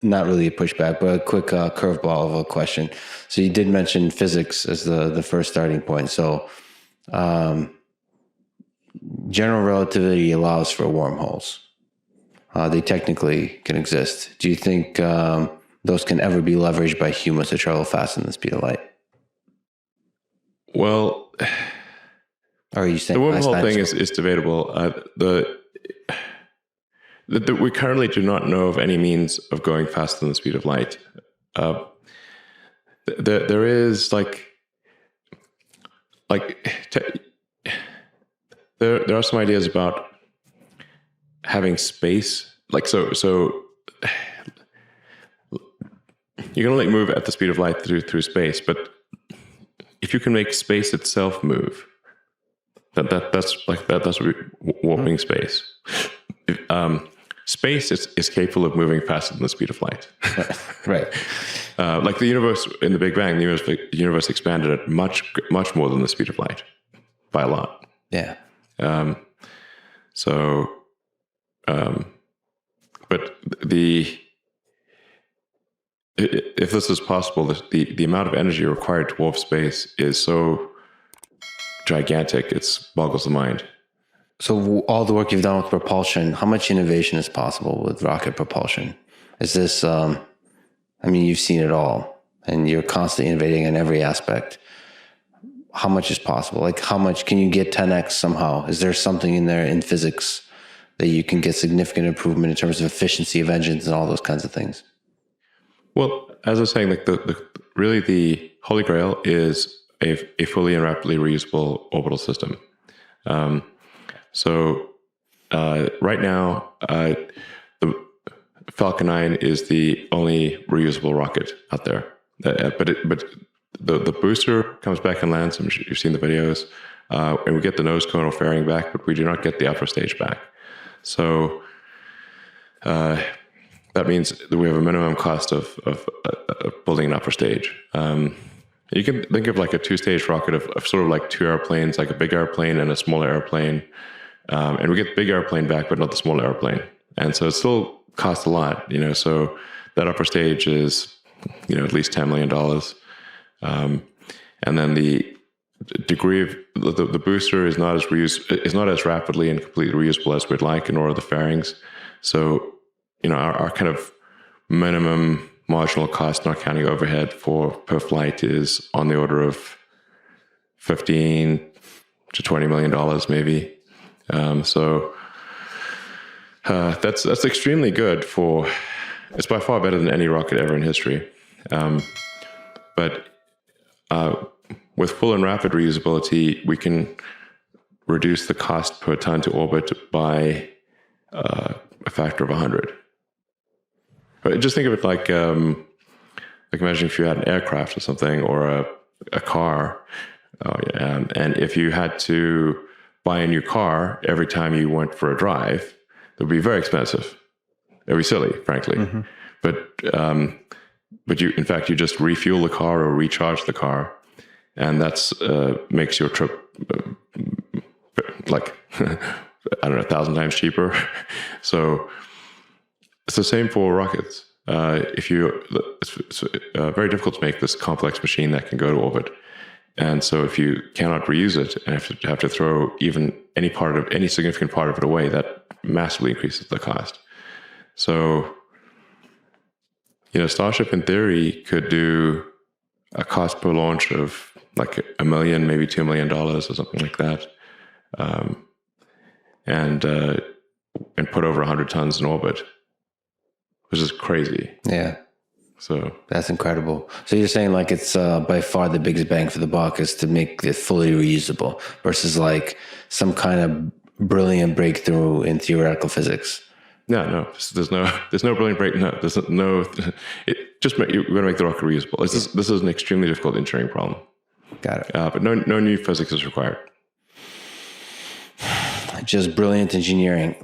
not really a pushback, but a quick curveball of a question. So you did mention physics as the first starting point. So general relativity allows for wormholes. They technically can exist. Do you think those can ever be leveraged by humans to travel faster than the speed of light? Well, or are you saying the wormhole thing is debatable. We currently do not know of any means of going faster than the speed of light. There is there are some ideas about having space, so you can only move at the speed of light through space, but if you can make space itself move, that's warping space. Space is capable of moving faster than the speed of light. Right. Like the universe in the Big Bang, the universe expanded at much more than the speed of light, by a lot. Yeah. But if this is possible, the amount of energy required to warp space is so gigantic, it boggles the mind. So all the work you've done with propulsion, how much innovation is possible with rocket propulsion? Is this, you've seen it all, and you're constantly innovating in every aspect. How much is possible? Like, how much can you get 10x somehow? Is there something in there in physics that you can get significant improvement in terms of efficiency of engines and all those kinds of things? Well, as I was saying, really the holy grail is a fully and rapidly reusable orbital system. Right now, the Falcon 9 is the only reusable rocket out there. But the booster comes back and lands. You've seen the videos, and we get the nose cone or fairing back, but we do not get the upper stage back. So that means that we have a minimum cost of building an upper stage. You can think of like a two-stage rocket of sort of like two airplanes, like a big airplane and a smaller airplane. And we get the big airplane back, but not the smaller airplane. And so it still costs a lot, so that upper stage is, at least $10 million. And then the degree of the booster is not as rapidly and completely reusable as we'd like, nor are the fairings. So, our kind of minimum marginal cost, not counting overhead per flight, is on the order of $15 to $20 million, maybe. That's extremely good it's by far better than any rocket ever in history. But with full and rapid reusability, we can reduce the cost per ton to orbit by a factor of 100. But just think of it like imagine if you had an aircraft or something, or a car, and if you had to buy a new car every time you went for a drive, it would be very expensive. It would be silly, frankly. Mm-hmm. But you just refuel the car or recharge the car, and that's makes your trip like I don't know, 1,000 times cheaper. So it's the same for rockets. It's very difficult to make this complex machine that can go to orbit. And so if you cannot reuse it and have to throw even any significant part of it away, that massively increases the cost. So, Starship in theory could do a cost per launch of like $1 million, maybe $2 million or something like that. And put over 100 tons in orbit, which is crazy. Yeah. So that's incredible. So you're saying like it's by far the biggest bang for the buck is to make it fully reusable versus like some kind of brilliant breakthrough in theoretical physics. No. There's no brilliant break. No, there's no. You're going to make the rocket reusable. This is an extremely difficult engineering problem. Got it. But no new physics is required. Just brilliant engineering.